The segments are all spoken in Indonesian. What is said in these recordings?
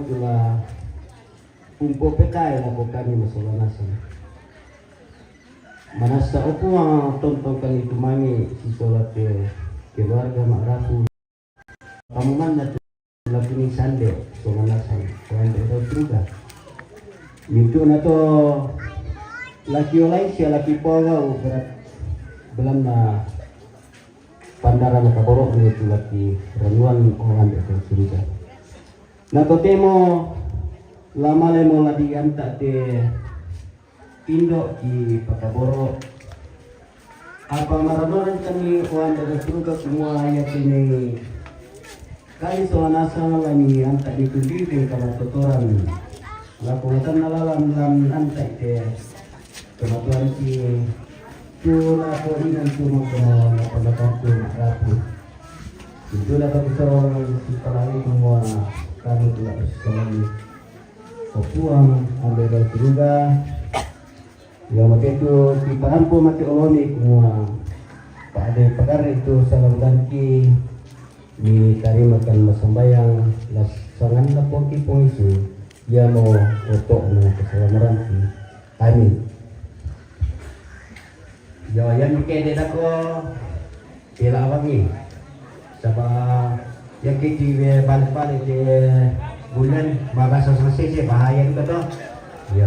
itulah umpo pekai lah kami masalah nasa. Manasa opo ang tonton itu mami si solat keluarga makrapu. Pamuman na lagi ni sande so manasan. Kuan itu juga. Itu na to laki olay siya laki poga berat belam na pandara na kaborok ni itu laki ranuan orang itu sudah. Na to temo lama lemo lagi anta te Indo di Pakaboro. Apa maradoran kami kuan dari surga semua ayat ini. Kali soal asal lagi antak ditundi dengan kotoran. Lakukan nalalam lam antak te. Kemudian si tula koinan cuma kena lakukan tu rapu. Itu dapat seorang si pelari semua kami tidak sekali. Kepuang ambil dari surga. Ya maka itu kita ampu mati oloni semua. Pada pagar itu salam ganti ditarimakan masambayang las sangan lapoki pongisu ya mau otok na keselamaran amin. Ya yang kede dako tela wangi. Sabah yang kiki balik-balik di bulan mabasa selesai bahaya itu toh. Ya.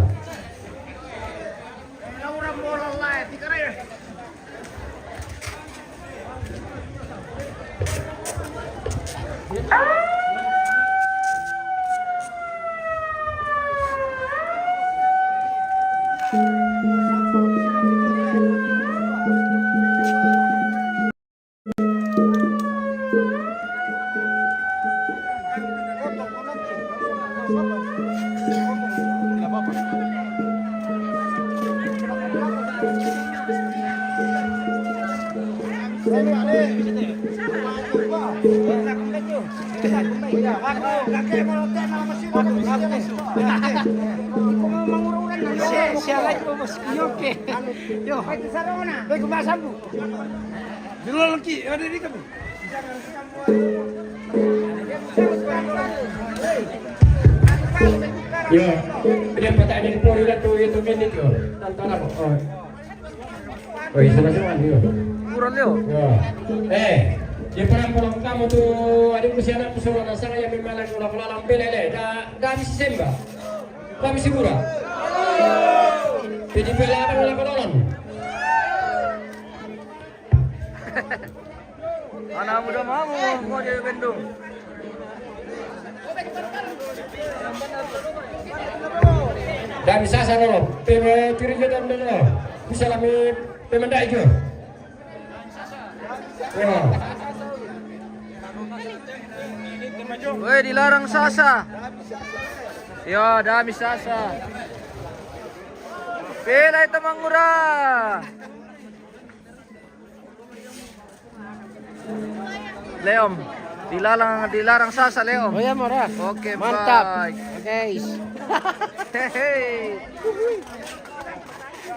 Yo, dia pertanyaan di Florida tuh itu kan itu. Tonton apa? Oh, sama-sama dia. Kurang Leo. Ya. Dia pernah kamu tuh adik usia anak pesona nasara yang memang lagi ulang pelele. Dari Semba. Kami sigura. Jadi pelele ulang kolon. Anak muda mau jadi gendong. Dan bisa sana loh, tiri kita dulu. Bisa kami pemendai juga. Woi, dilarang sasa. Ya, dami sasa. Pila itu mangura. Leom, dilarang sasa Leom. Oh ya Mora. Oke, Mantap. baik. Guys. Hehe.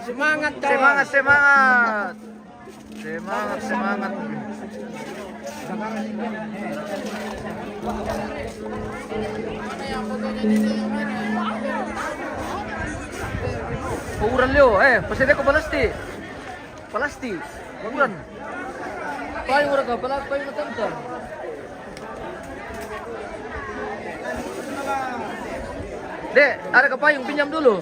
Semangat kawan. Semangat. Ukuran Leo, pasirnya ko Palasti. Ukuran. Payung ora ka, payung na tanta. Dek, ada ke payung pinjam dulu.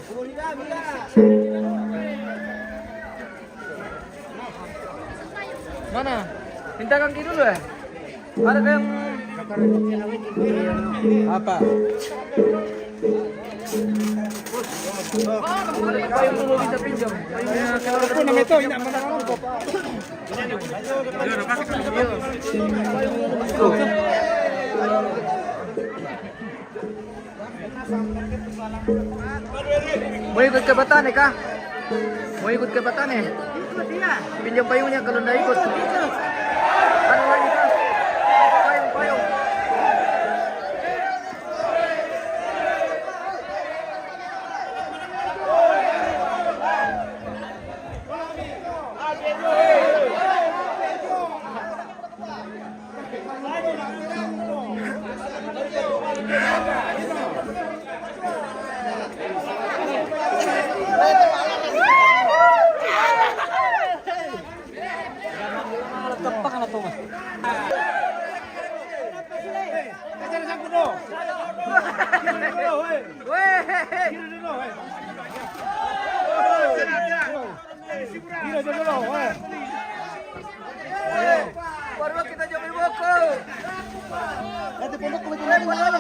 Mana? Minta kaki dulu ya? Ada yang Apa? payung dulu bisa pinjam. Payungnya kalau Aku nama itu ini mana kok. Mau ikut ke Batane kah? Mau ikut ke Batane? Pinjam payungnya kalau nggak ikut. Ada lagi kah? Payung. Baru kita jom buku. Nanti pondok kebetulan mana?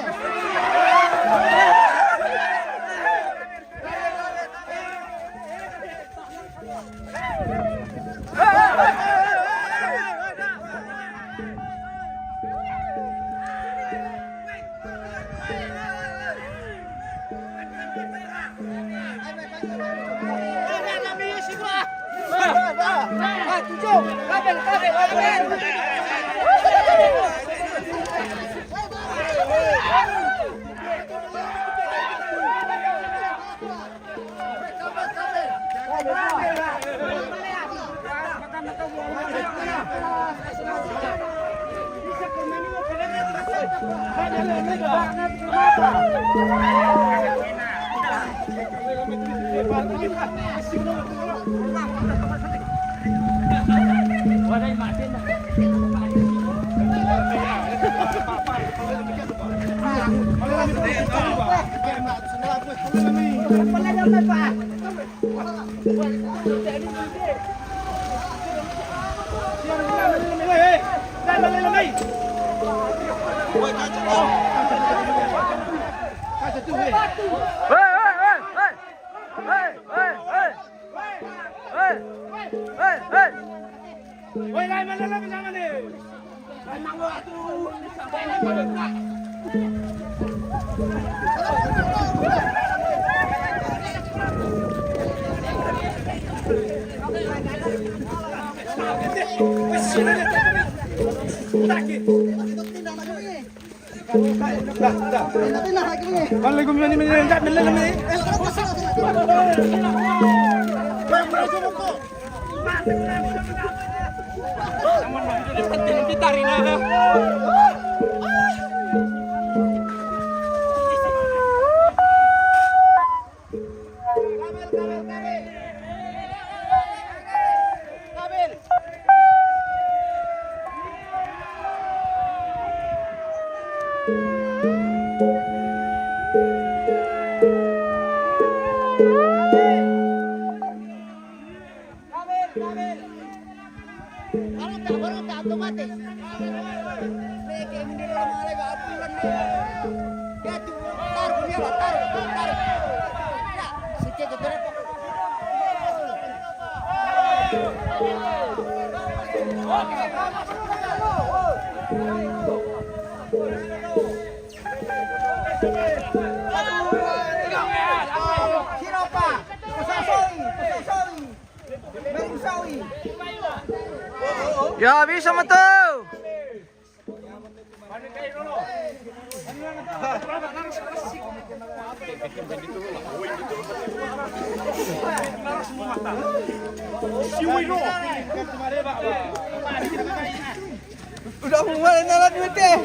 Ya bisa betul. Udah mulai nalar duit deh.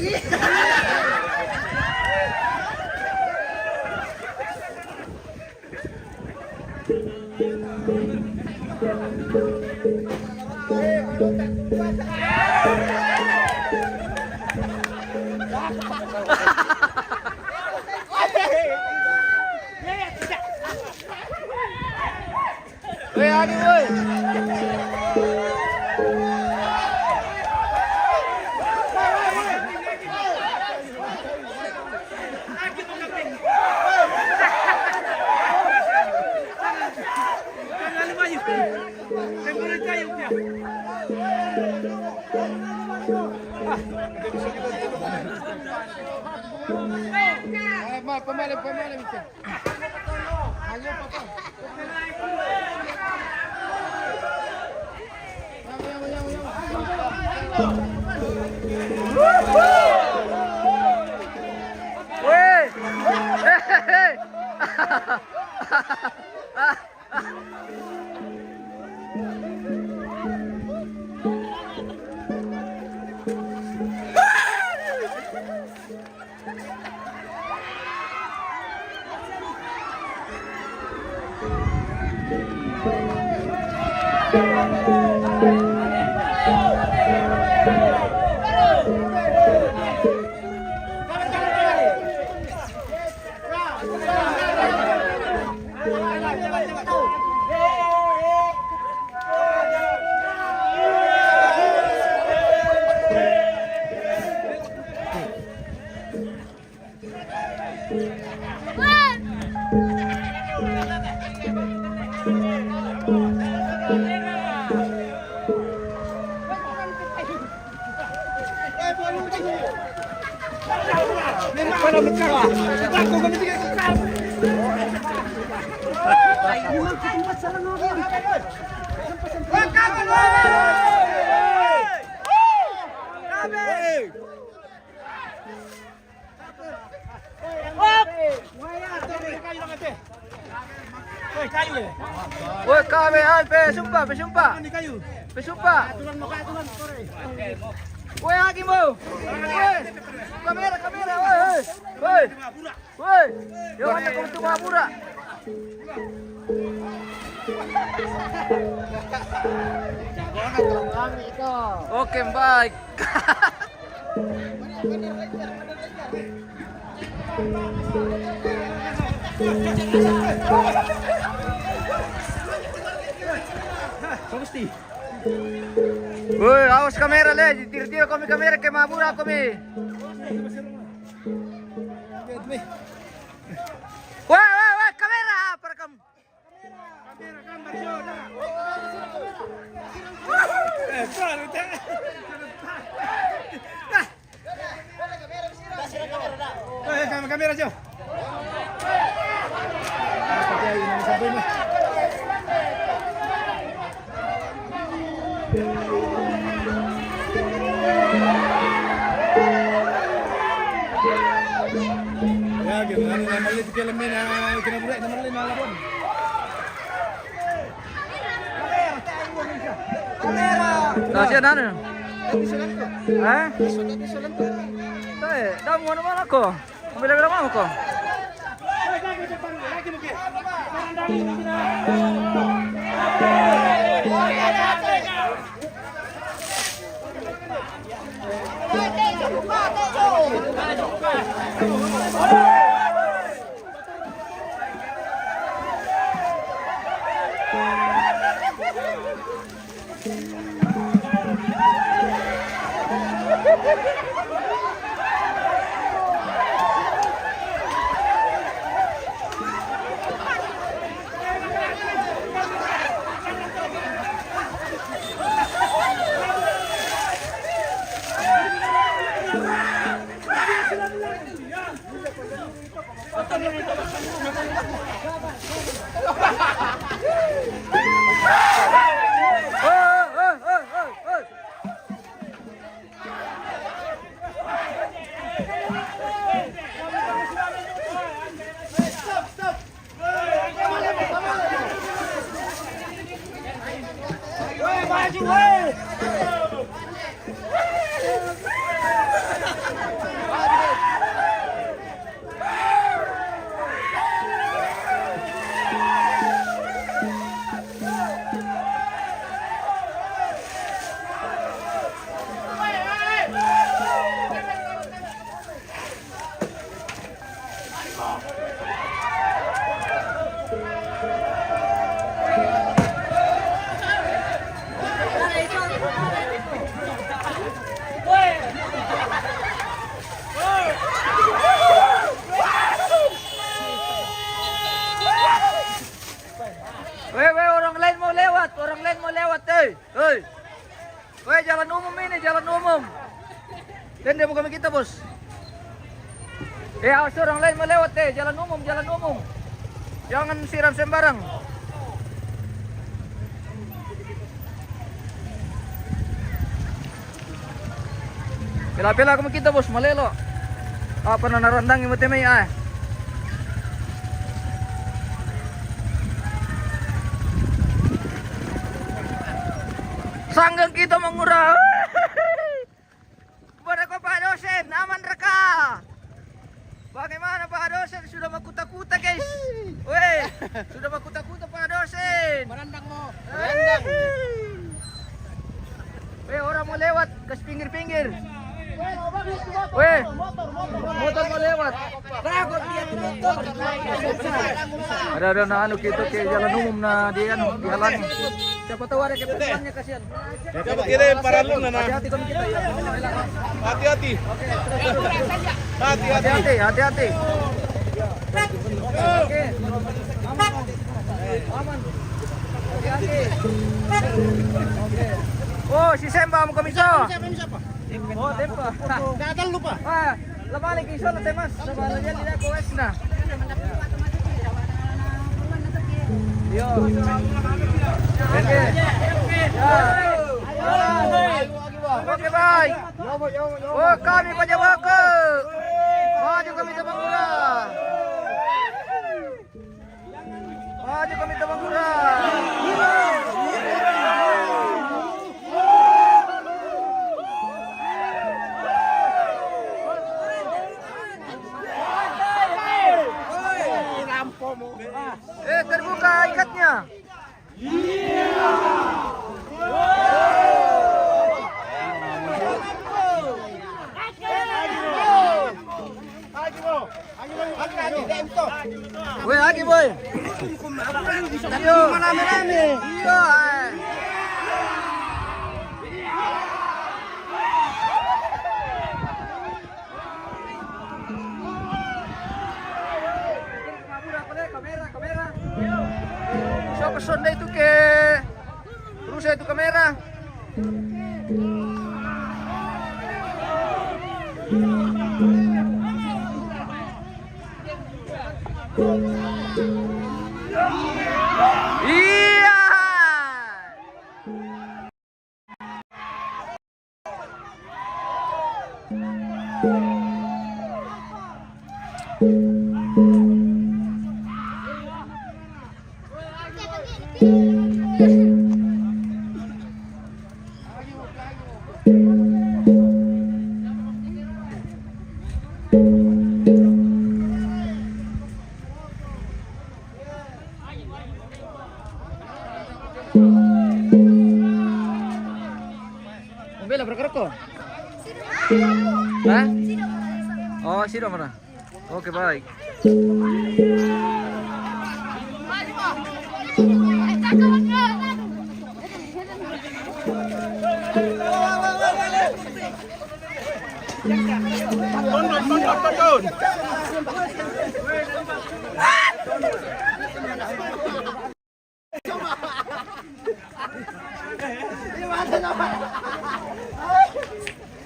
Woi, Adi, woi. Pemain. Ayo, Papa. Woi. Woi, KWL, sumpah. Sumpah. Woi, Hakim, woi. Kamera, woi. Jangan nak kau pura. Oke, baik. Woi, awas kamera le, tiro kami kamera ke mabura kami. Woi, kamera para kamu. Kamera jauh. Ya, gimana namanya di film ini kena buat nama lain pun. Kamera. Nasihat anu. Eh? Isolan tu. Dah mana ko? Bila mau ko? Lagi mungkin. Weh, orang lain mau lewat, Hei. Weh, jalan umum ini, jalan umum. Dan dia bukan kita, bos. Awas orang lain mau lewat, jalan umum. Jangan siram sembarang. Pila-pila kami kita, bos, malelo. Apa na narandang mo temay ah. Sanggang kita mengurang. Kepada ko Pak Dosen, aman reka. Bagaimana Pak Dosen? Sudah makuta-kuta guys. Weh, sudah makuta-kuta Pak Dosen. Merandang mo. Weh, orang mau lewat ke pinggir-pinggir. Weh, motor mau lewat. Takut dia motor. Ada na anu gitu ke jalan umum na dia anu dihalangi. Siapa tahu ada kepentingannya kasihan. Coba kirim para lu na. Hati-hati kami kita ya. Hati-hati. Hati-hati. Oke. Aman. Hati-hati. Oke. Oh, si Semba mau komiso. Siapa? Oh, tempa. Gagal lupa. Ah, labalik iso na temas. Sabala yan nila ko es na. Yo. Oke. Oke, bye. Oh, kami Pajawa ke. Maju kami Temangura. Maju kami Temangura. Terbuka ikatnya. Weh, lagi boy. Ayo, rame-rame. Iya. Kamera. Siapa sonda itu ke rusak itu kamera. Iya. Bela bergerak kok? Hah? Oh, sino mana? Oke, baik. Tonton.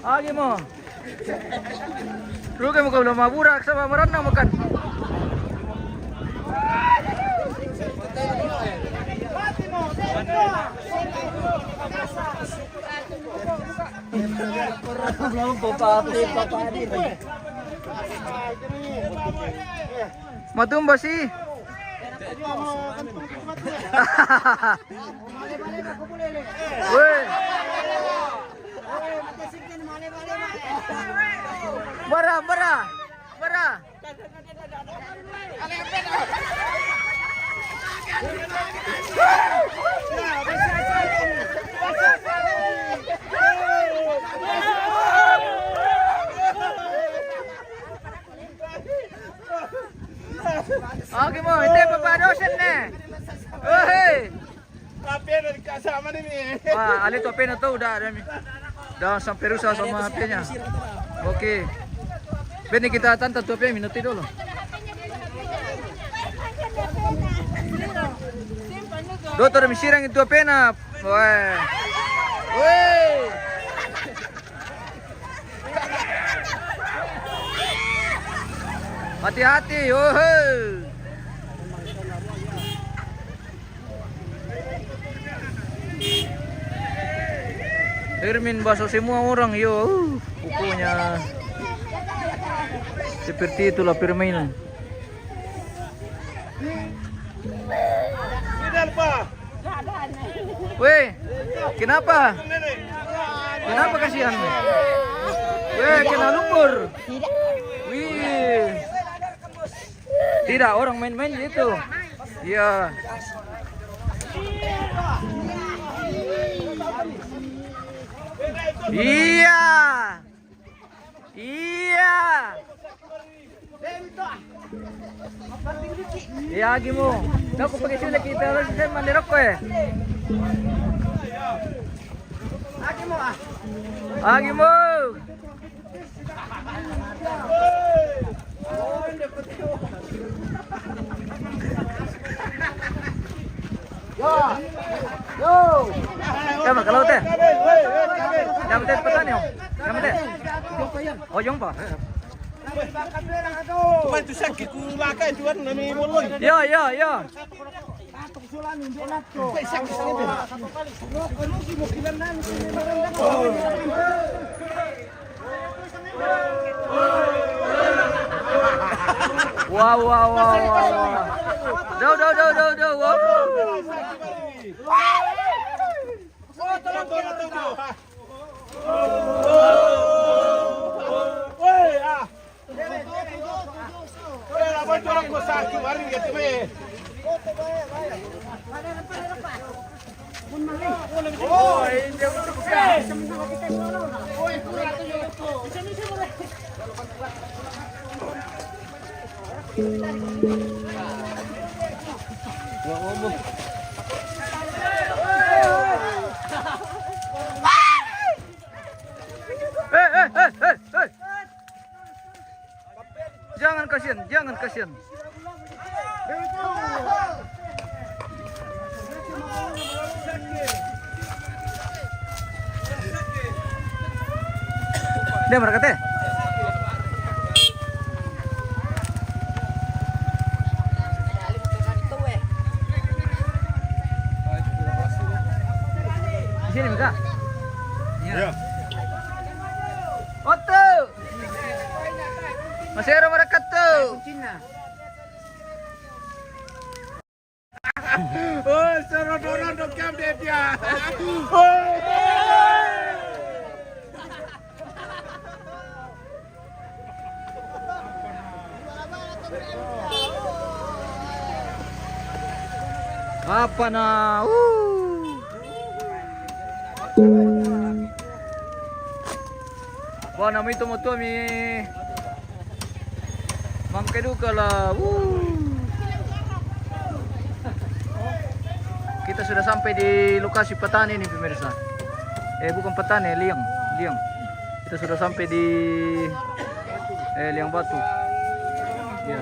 Agi mo. Rugi mo kalau maburak sama merenang makan. Matumba sih. Weh. Bara. Oke mo, hindi papadosin na. Hey. Tapi ada kasama nih. Wah, alito pena to udah sampai rusak sama HP-nya. Oke. Beni kita tanta tuh HP minuti dulu. Doutor misirang itu pena. Wah. Woi. Hati-hati, Hermin basuh semua orang, pokoknya seperti itulah permainan. Weh, kenapa? Kenapa kasihan? Weh, kena lumpur. Wih. Tidak, orang main-main itu. Iya. Iya. Iya. Iya, Agimo. Dapat pakai sulit kita harus mandirok ko eh. Agimo. Yo. Kamu kalau teh. Kamu teh petani om. Kamu teh. Oh, jong pa. Cuma itu sakit ku makai tuan nami muloi. Yo. Wow. Jauh. Hey. Jangan kasihan. Dia mereka teh. Di sini mereka. Ya. Oto. Masih ada mereka tuh. Oh, serodon dok kam dia. Apa na? Wah, nama itu motor mi. Mangkedu kala. Kita sudah sampai di lokasi petani nih pemirsa. Bukan petani, liang. Kita sudah sampai di liang batu. Ya.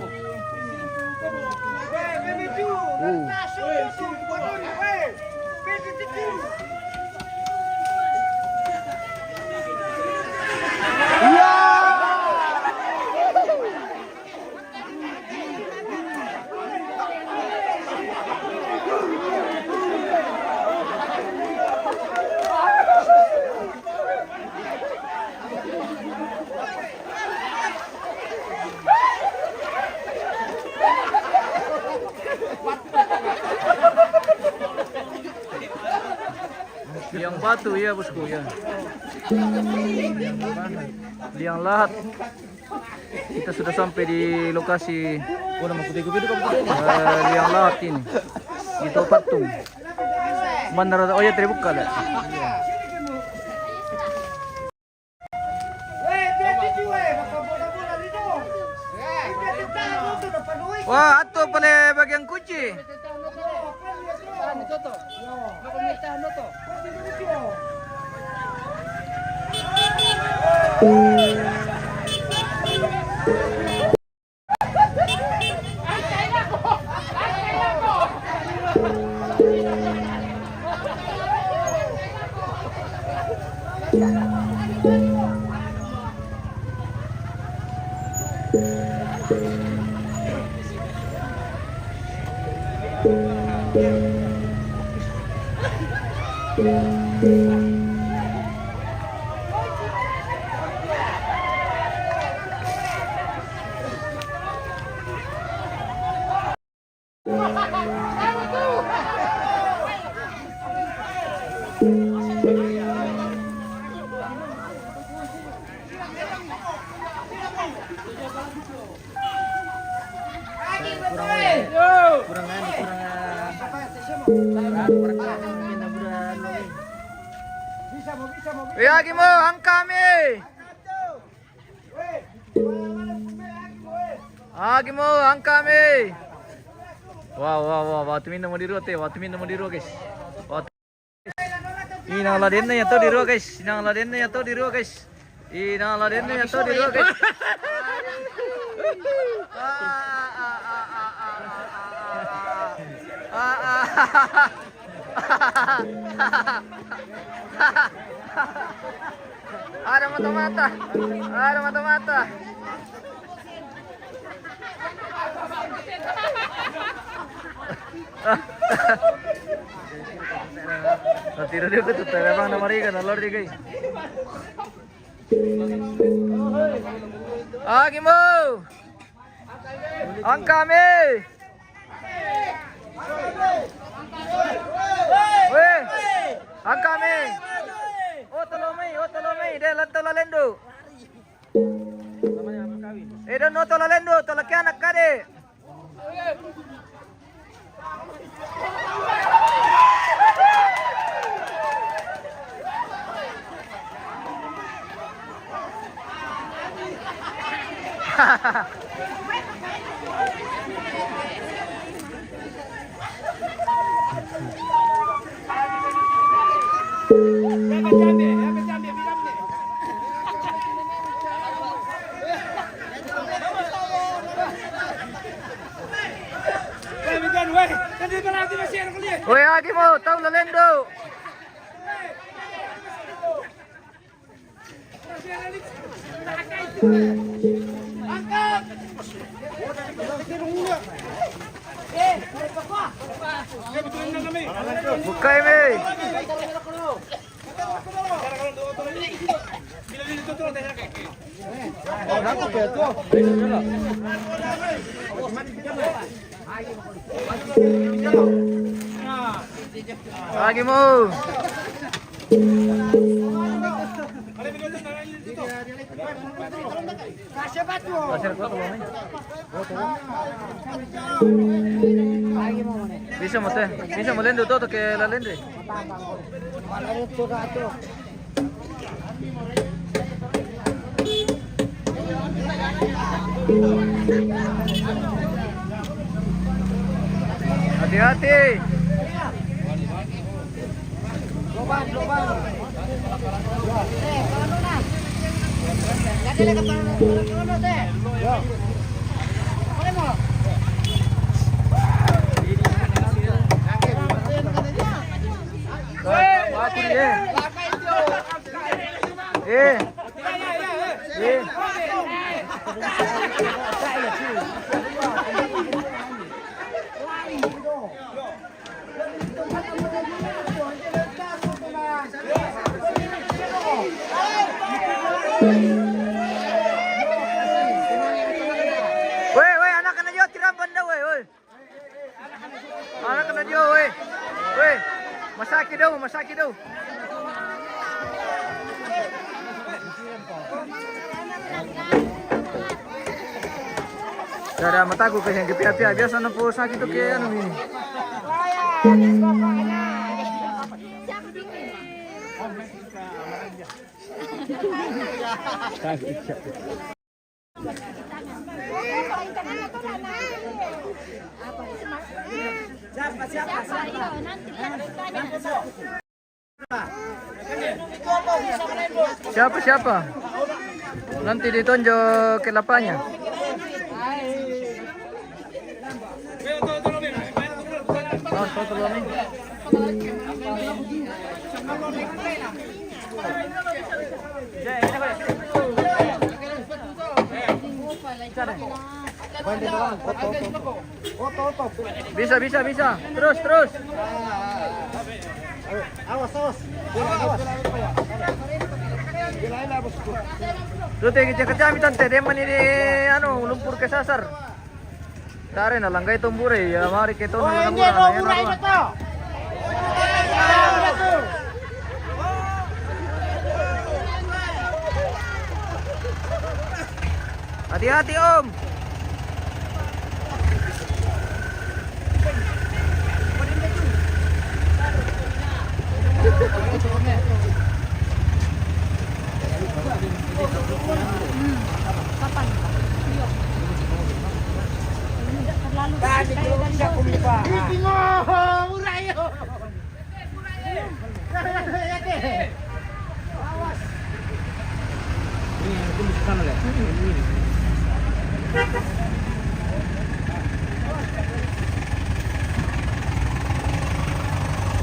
Liang batu ya bosku ya. Liang lahat. Kita sudah sampai di lokasi liang lahat ini. Itu patung. Bandara oh ya terbuka lah. Wah, atuh pale bagian kunci. Agi mo, ang kami. Agi mo, ang kami. Wow, tumin mo diro te, tumin mo diro guys. Inang laden na yato diro guys, inang laden na yato diro guys. Inang laden na yato diro guys. Ada mata-mata. Ada mata-mata. Tiro dia betul, memang nama Riga, nalor dia guys. Gimo, ang kami. Weh, ang kami. Oh tolomay, dia lantola lendo. Dan no tola lendo, tola kianak kade. Woi, Agi mo, tahu lalendo. Bukai me. Lagi mo. Bisa mo te. Bisa mo lendo to ke la lende. Hati-hati. Loban. Woi, anak kena jauh tiram benda woi. Anak kena jauh woi. Masaki dau. Cara mataku kasi yang pia biasa na po sakit to kaya ano ini. Siapa? Nanti ditunjuk ke lapanya. Bisa, bisa, bisa. Terus, terus. Tuh kecil-kecil tante deman ini anu lumpur kesasar. Tare na langgay tumbure ya mari keto na langgura. Hati-hati Om.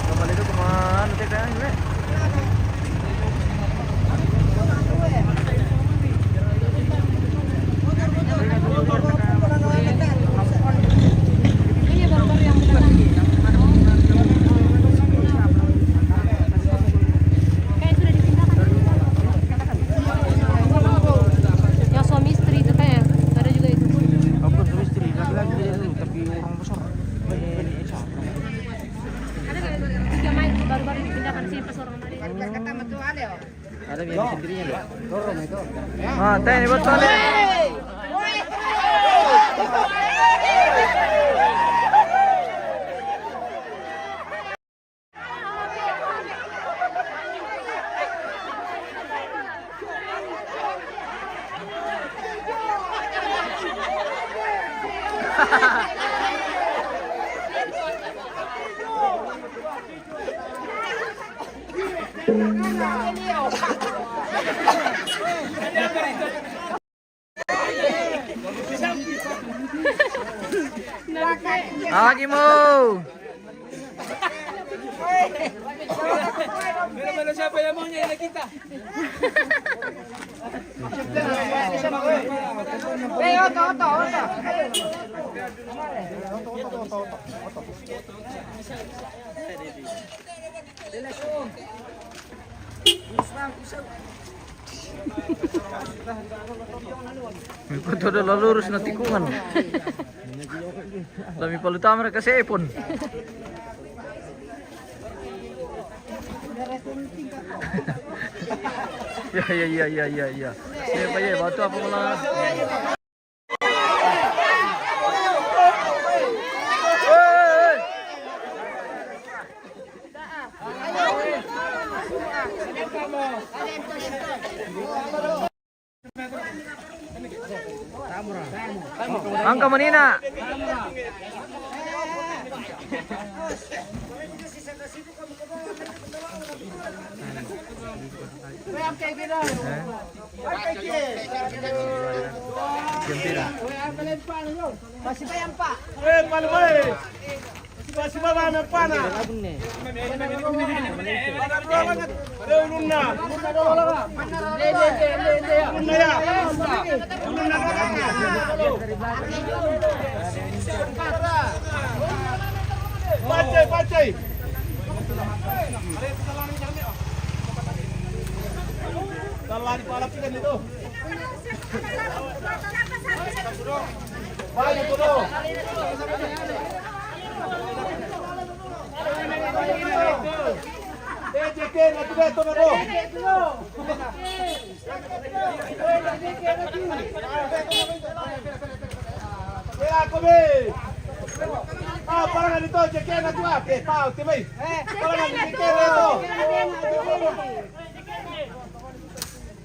Kembali itu kemana TKN? Yang suami istri itu kayak ada juga itu. Aku suami istri lagi-lagi dulu tapi orang besar. Ada kayak tiga main baru-baru dipindahkan sini pas orang Mari. Ada yang sendirinya loh. Dorong itu. Ah, teh ini betul nih. Lagi mau. Pero siapa yang maunya ini kita? Ikut udah lurus na tikungan. Lami paluta mereka sepon. Ya. Siapa ya? Batu apa malah? Angka manina. Masih bayang Pak. Masih bawa apa na? Pacay. Lari palap kan itu. Banyak turun. Jekin, atu beto na do. Kaya ko be. Parang ganito, jekin atu ate, pao, tibay. Parang jekin ito.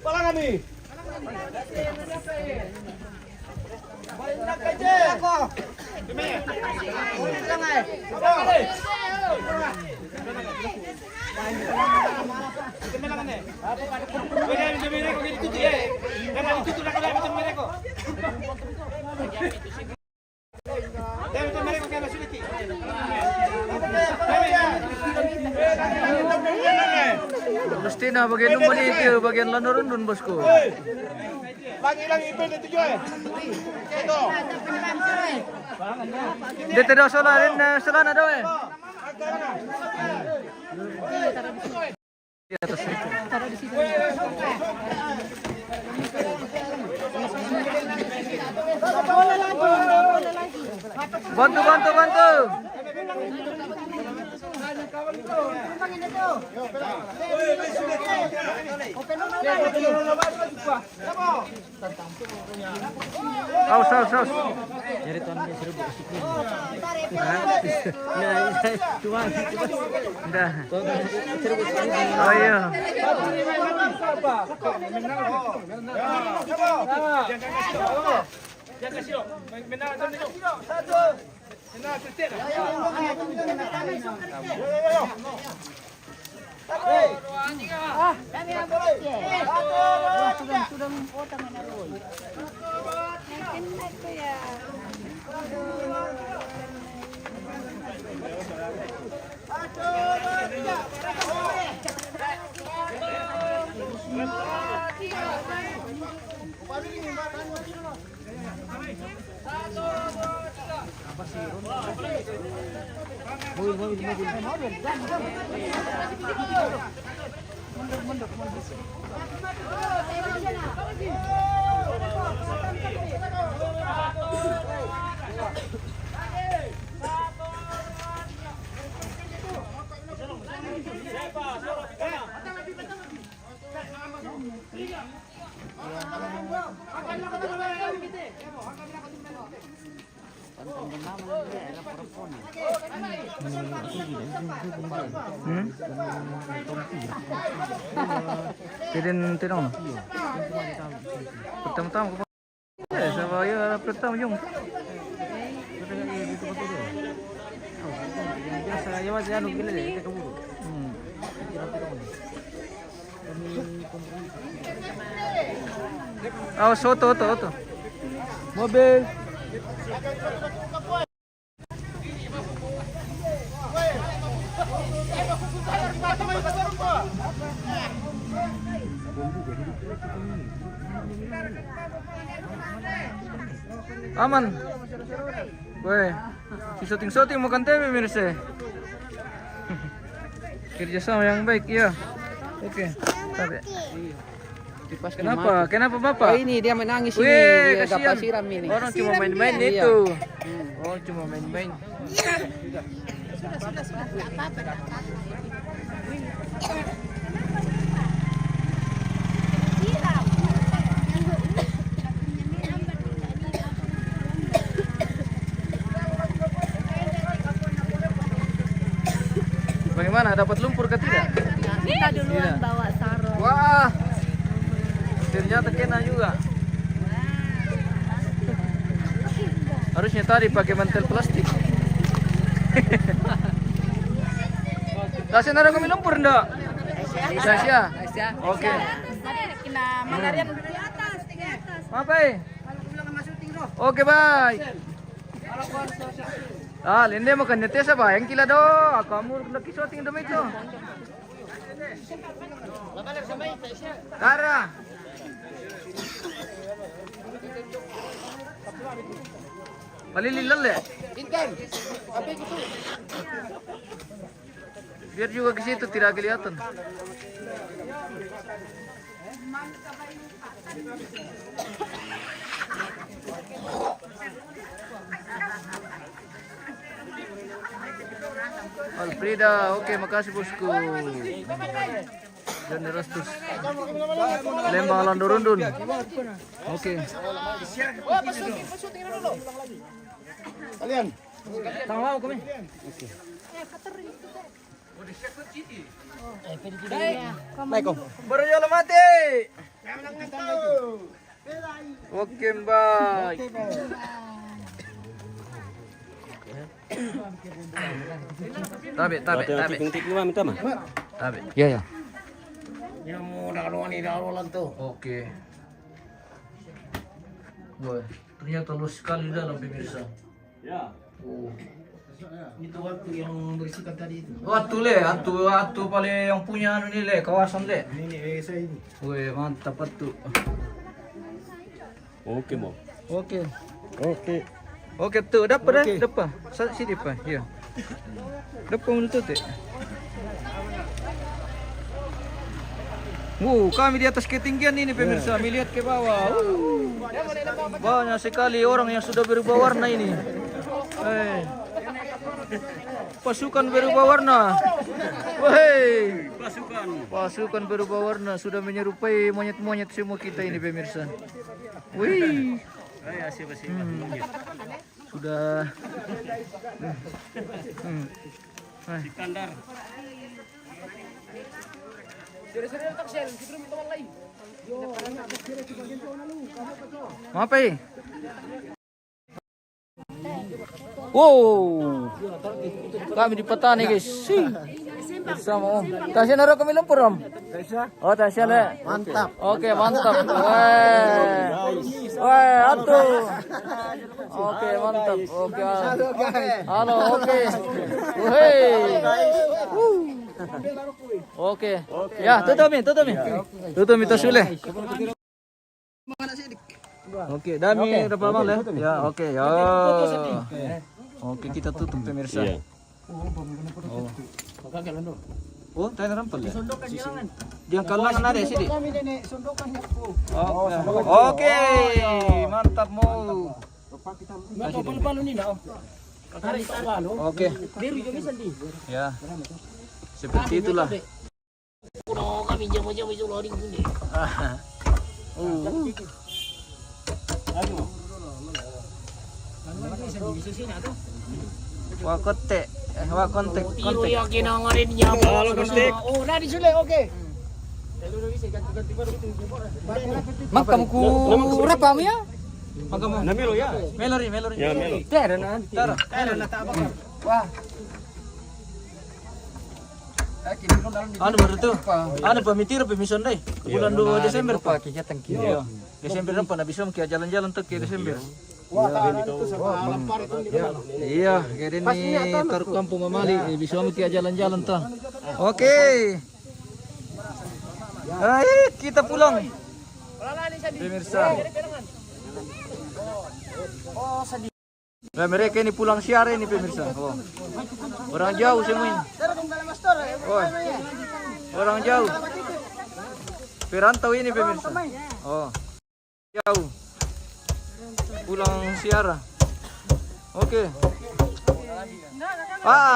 Parang kami. Balik kaje. Ako. Kami. Jangan. Pasti na bagian naman itu, bagian landorundun bosku. Lagi ipin itu juga. Itu. Dito daw solarin na sala na daw eh. Di atas eh. Taruh di situ. Bola lagi. Bantu, bantu, bantu. Aus, aus, aus. Dah. Oh iya. Tinong. Pertama-tama ko. Eh, sabaya pertama yung. Oh, soto. Mobil. Aman. Weh, si syuting makan tempe mirsa. Kerjasama yang baik ya. Oke. Tapi. Kenapa? Kenapa Bapak? Oh, ini dia menangis ini. Wih, Dia kasihan. dapat siram ini. Orang cuma main-main Iya. itu. Oh, cuma main-main. Bagaimana? Dapat lumpur ke tidak? Kita duluan bawa sarung. Wah, ternyata kena juga. Harusnya tadi pakai mantel plastik. Tasnya ada kami lumpur enggak? Tasya. Oke. Kena Mandarian di atas, di atas. Apa? Oke, bye. Ah, lende makan nyetes apa? Yang kila do. Kamu lagi shooting demi itu. Tara. Malililal ya? Biar juga ke situ tidak kelihatan. Alfrida, oke, makasih bosku. Johnny Rastus. Lembang Landorundun. Oke. Kalian. Tang mau kami. Baru jalan mati. Oke, bye. Tabe. Tabe. Ya. Yang mau daluan ini daluan tuh. Oke. Wah, ternyata luas sekali dalam pemirsa. Ya. Oh, Itu waktu yang bersihkan tadi itu. Atu le, atu paling yang punya anu ni le, kawasan le. Ini saya ini. Wih, mantap atu. Oke mau. Oke. Oke. Oke tuh, dapat dah, dapat. Sini pak, ya. Dapat menuntut ya. Kami di atas ketinggian ini pemirsa, melihat ke bawah. Banyak sekali orang yang sudah berubah warna ini. Pasukan berubah warna. Wahai, pasukan berubah warna sudah menyerupai monyet-monyet semua kita ini pemirsa. Wih. Sudah. Sikandar. Apa ini? Wow, kami di petani guys. Bersama Om. Tasya naro kami lumpur Om. Oh Tasya le. Mantap. Oke mantap. Wah, atuh. Oke mantap. Oke. Halo oke. Woi. Oke. Ya tutumi. Tutumi tasule. Oke, dami berapa lama le? Ya, oke, ya. Oke, kita tutup pemirsa. Oh. Oh, tayo na rampal. Diyan ka lang na rin, sidi. Oke, mantap mo. Oke. Ya. Seperti itulah. Kami jam-jam itu lari gini. Wah kontek. Tiro yakin ang ngarin niya. Oh, nari sule, oke. Makam ku berapa ya? Magam na melo ya. Melori. Ya melo. Tara. Wah. Anu baru tuh. Anu pamitiro pemison deh. Bulan 2 Desember Pak kegiatan kita. Iya. Desember depan habis kita jalan-jalan tuh ke Desember. Iya, kayak ini taruh kampung Mamali bisa kita jalan-jalan tuh. Oke. Ayo kita pulang. Pemirsa. Nah, mereka ini pulang siar ini pemirsa. Oh. Orang jauh semua ini. Oh. Orang jauh. Perantau ini pemirsa. Oh. Jauh. Pulang siara. Oke.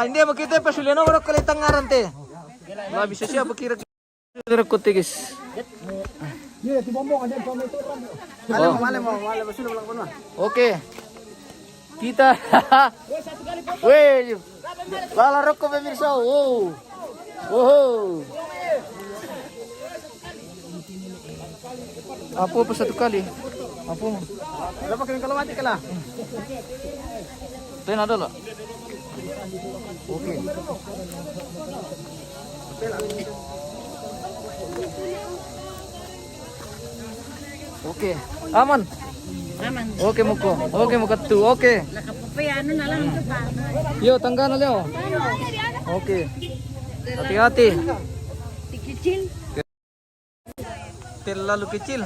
Hindi mo kita pasuliano orang kalitang ngaran te. Lah bisa siapa kira rekod guys. Iya, tibombong ada pom itu. Male mo sudah ulang pun. Oke. Kita weh lala rokok pemirsa. Wow. Apa satu kali? Apa mo? Berapa kali kalau mati kala? Ten ada lah. Oke. Oke. Aman. Oke muka tuh. Oke. Nakapapayano na lang ito pa. Yo, tangga na Leo. Oke. Hati-hati. Tikicil. Terlalu kecil.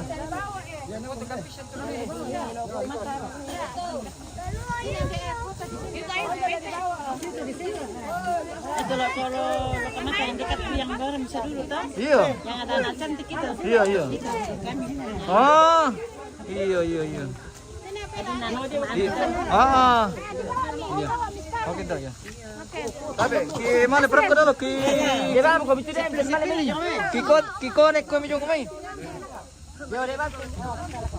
Ito lah kalau kamatay yang dekat yang barang bisa dulu toh. Iya. Yang ada anak cantik itu. Iya. Ah. Iya. Ada nano dia. Ah. Iya. Oke dah ya. Tapi gimana perap ko dulu ki. Kira mo kami tidak bisa malam ini. Kikonek kami juga mai.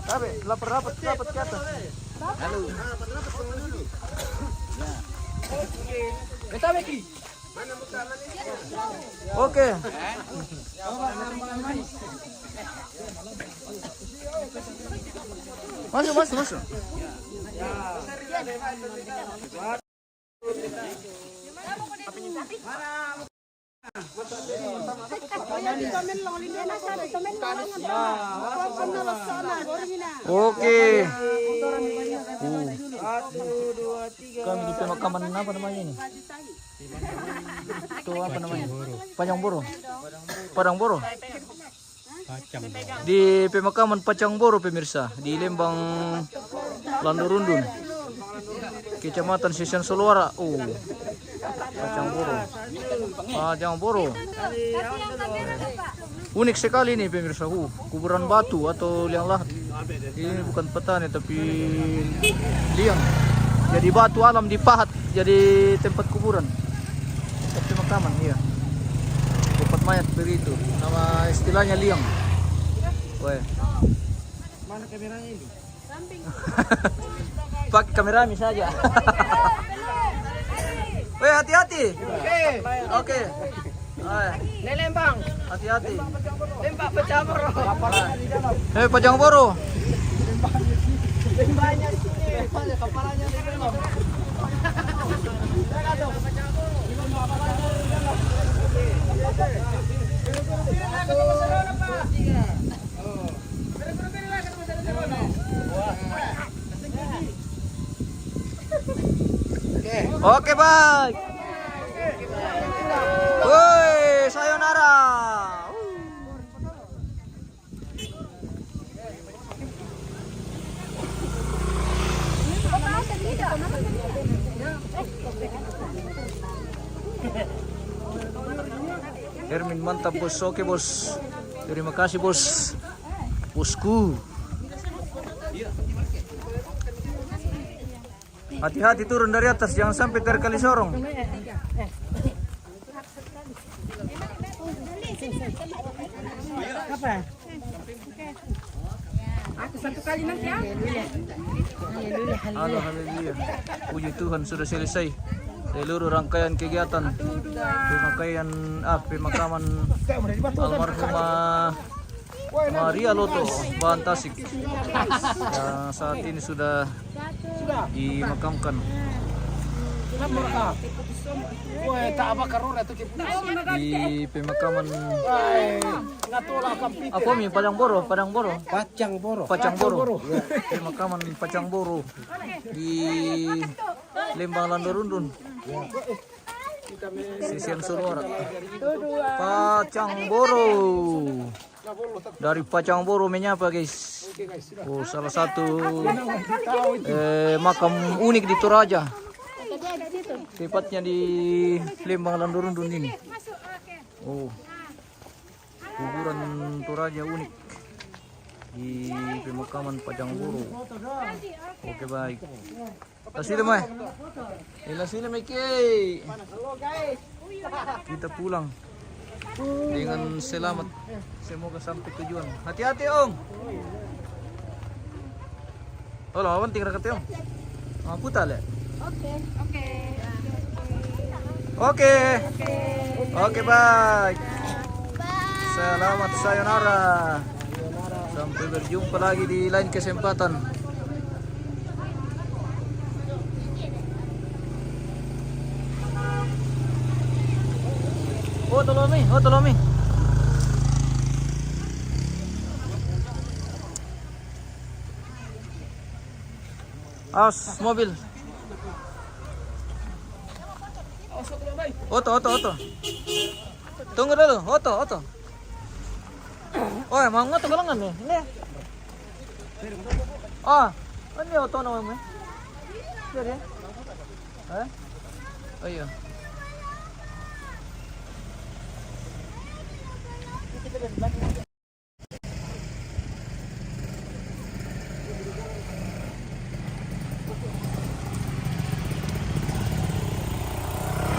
Tapi rapat ke atas. Halo. Kita beki. Oke. Masuk. Oke. Kami di pemakaman apa namanya ini? Itu apa namanya? Pacangboro. Padangboro. Di pemakaman Pacangboro pemirsa di Lembang Landurundun, Kecamatan Sisian Soluara. Pacangboro. Pacangboro. Unik sekali nih pemirsa. Kuburan batu atau liang lahat. Ini bukan petani tapi liang. Jadi batu alam dipahat jadi tempat kuburan. Tempat pemakaman iya. Tempat mayat begitu. Nama istilahnya liang. Weh. Mana kameranya ini? Pakai kamera saja. Weh, hati-hati. Oke. Lelembang. Hati-hati. Lembang Pacangboro. Pacangboro. Lembangnya di sini. Kepalanya di belakang. Oke, baik. Woi, sayonara. Hermin mantap bos, oke bos. Terima kasih bos. Bosku. Hati-hati turun dari atas, jangan sampai terkali sorong. Apa? Aku satu kali nanti ya. Haleluya. Puji Tuhan sudah selesai seluruh rangkaian kegiatan pemakaman almarhumah Maria Loto Bahan Tasik yang saat ini sudah dimakamkan di pemakaman apa mi Padangboro. Pemakaman Pacangboro di Lembang Landurundun, Sisian Soluara. Pacangboro. Dari Pacangboro menyapa guys. Salah satu makam unik di Toraja. Tepatnya di Lembang Landurundun ini. Kuburan Toraja unik di pemakaman Pacangboro. Oke baik. Lasile mai. Kita pulang dengan selamat. Semoga sampai tujuan. Hati-hati Om. Halo, penting rakyat Om. Putar le. Oke, baik. Selamat sayonara. Sampai berjumpa lagi di lain kesempatan. Tolomi. Awas mobil. Oto. Tunggu dulu, Oto. Oh, mau ngoto galangan nih. Ini. Ini Oto namanya. Jadi. Oh iya.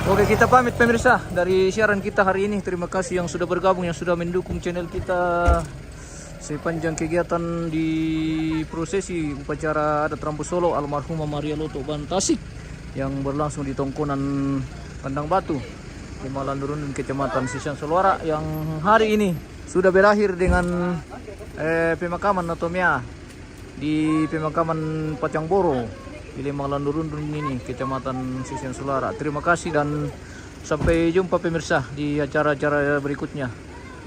Oke, kita pamit pemirsa dari siaran kita hari ini. Terima kasih yang sudah bergabung, yang sudah mendukung channel kita sepanjang kegiatan di prosesi upacara adat Rambu Solo almarhumah Maria Loto Bahan Tasik yang berlangsung di Tongkonan Kandang Batu, Lembang Landurundun, Kecamatan Sisian Soluara, yang hari ini sudah berakhir dengan pemakaman Natomia di pemakaman Pacangboro di Lembang Landurundun ini, Kecamatan Sisian Soluara. Terima kasih dan sampai jumpa pemirsa di acara-acara berikutnya.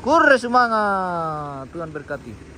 Kure semangat. Tuhan berkati.